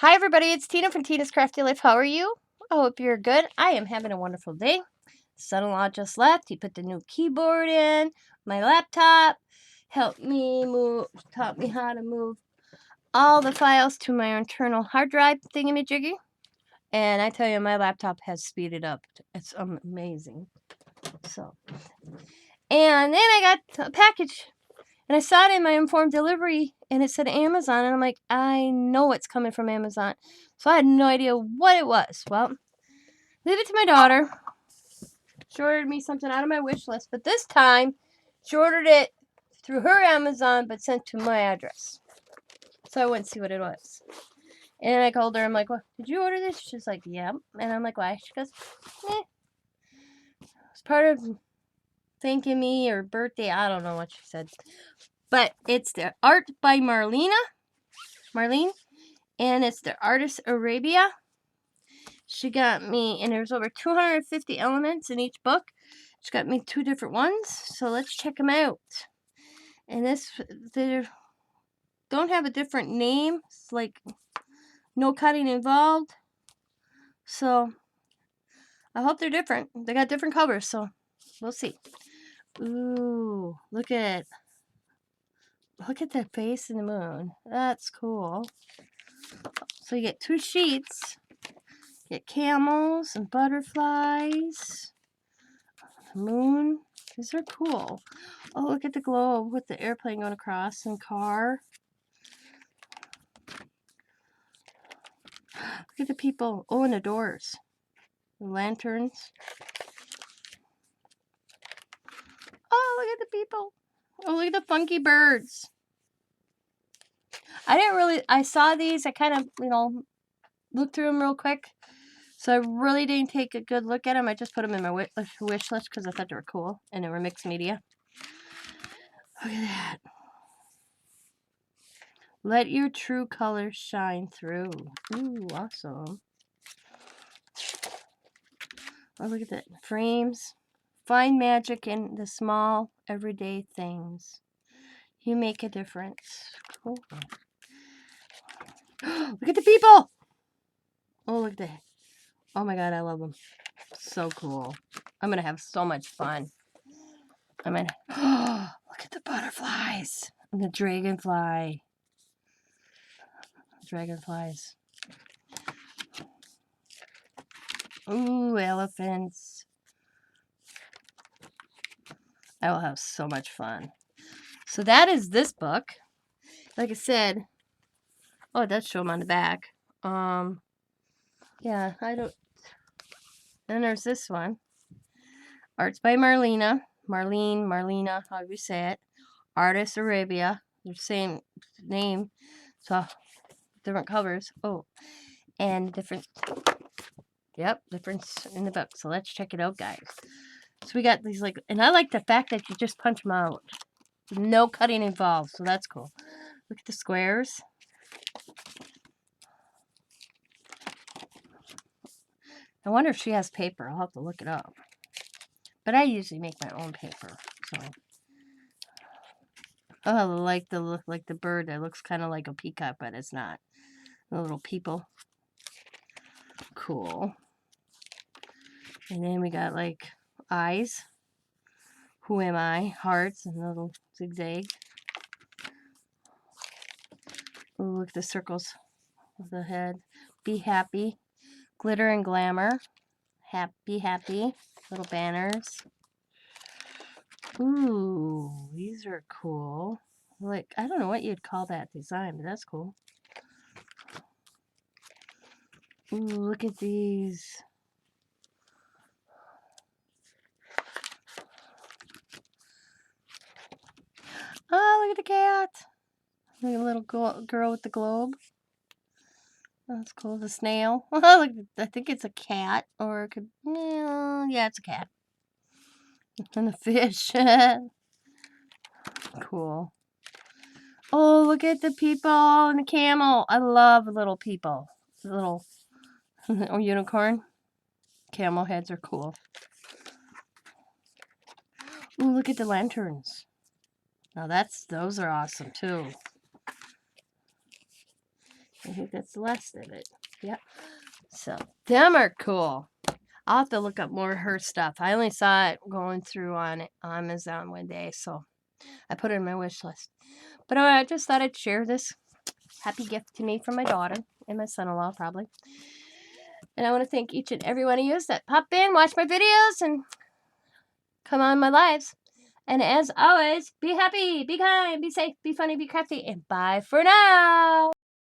Hi everybody, it's Tina from Tina's Crafty Life. How are you? I hope you're good. I am having a wonderful day. Son-in-law just left. He put the new keyboard in. My laptop helped me taught me how to move all the files to my internal hard drive thingamajiggy. And I tell you, my laptop has speeded up. It's amazing. And then I got a package. And I saw it in my informed delivery, and it said Amazon, and I'm like, I know it's coming from Amazon. So I had no idea what it was. Well, leave it to my daughter. She ordered me something out of my wish list, but this time, she ordered it through her Amazon, but sent to my address. So I went and see what it was. And I called her, I'm like, well, did you order this? She's like, yeah. And I'm like, why? She goes, it's part of thanking me or birthday. I don't know what she said. But it's the art by Marlene, and it's the artist Arabia. She got me, and there's over 250 elements in each book. She got me 2 different ones, so let's check them out. And they don't have a different name. It's like no cutting involved. So I hope they're different. They got different covers, so we'll see. Ooh, look at the face of the moon. That's cool. So you get 2 sheets. You get camels and butterflies. The moon. These are cool. Oh, look at the globe with the airplane going across and car. Look at the people. Oh, and the doors. The lanterns. Oh, look at the people. Oh, look at the funky birds. I saw these. I kind of, looked through them real quick. So I really didn't take a good look at them. I just put them in my wish list because I thought they were cool. And they were mixed media. Look at that. Let your true colors shine through. Ooh, awesome. Oh, look at that. Frames. Find magic in the small, everyday things. You make a difference. Cool. Look at the people! Oh, look at that. Oh my god, I love them. So cool. I'm going to have so much fun. Look at the butterflies. And the dragonfly. Dragonflies. Ooh, elephants. I will have so much fun. So that is this book. Like I said, oh, it does show them on the back. Yeah, I don't. Then there's this one. Art's by Marlene, however you say it. Artist Arabia. They're the same name. So, different covers. Oh, and difference in the book. So let's check it out, guys. So we got these and I like the fact that you just punch them out. No cutting involved, so that's cool. Look at the squares. I wonder if she has paper. I'll have to look it up. But I usually make my own paper, so. Oh, I like the bird that looks kind of like a peacock, but it's not. The little people. Cool. And then we got eyes. Who am I? Hearts and little zigzag. Ooh, look at the circles of the head. Be happy. Glitter and glamour. Be happy. Little banners. Ooh, these are cool. I don't know what you'd call that design, but that's cool. Ooh, look at these. Oh, look at the cat. Look at the little girl with the globe. That's cool. The snail. Look, I think it's a cat, or it could. Yeah, it's a cat. And the fish. Cool. Oh, look at the people and the camel. I love little people. Little unicorn. Camel heads are cool. Ooh, look at the lanterns. Now those are awesome too. I think that's the last of it. Yep. So, them are cool. I'll have to look up more of her stuff. I only saw it going through on Amazon one day, so I put it in my wish list. But I just thought I'd share this happy gift to me from my daughter and my son-in-law, probably. And I want to thank each and every one of you that pop in, watch my videos, and come on my lives. And as always, be happy, be kind, be safe, be funny, be crafty, and bye for now.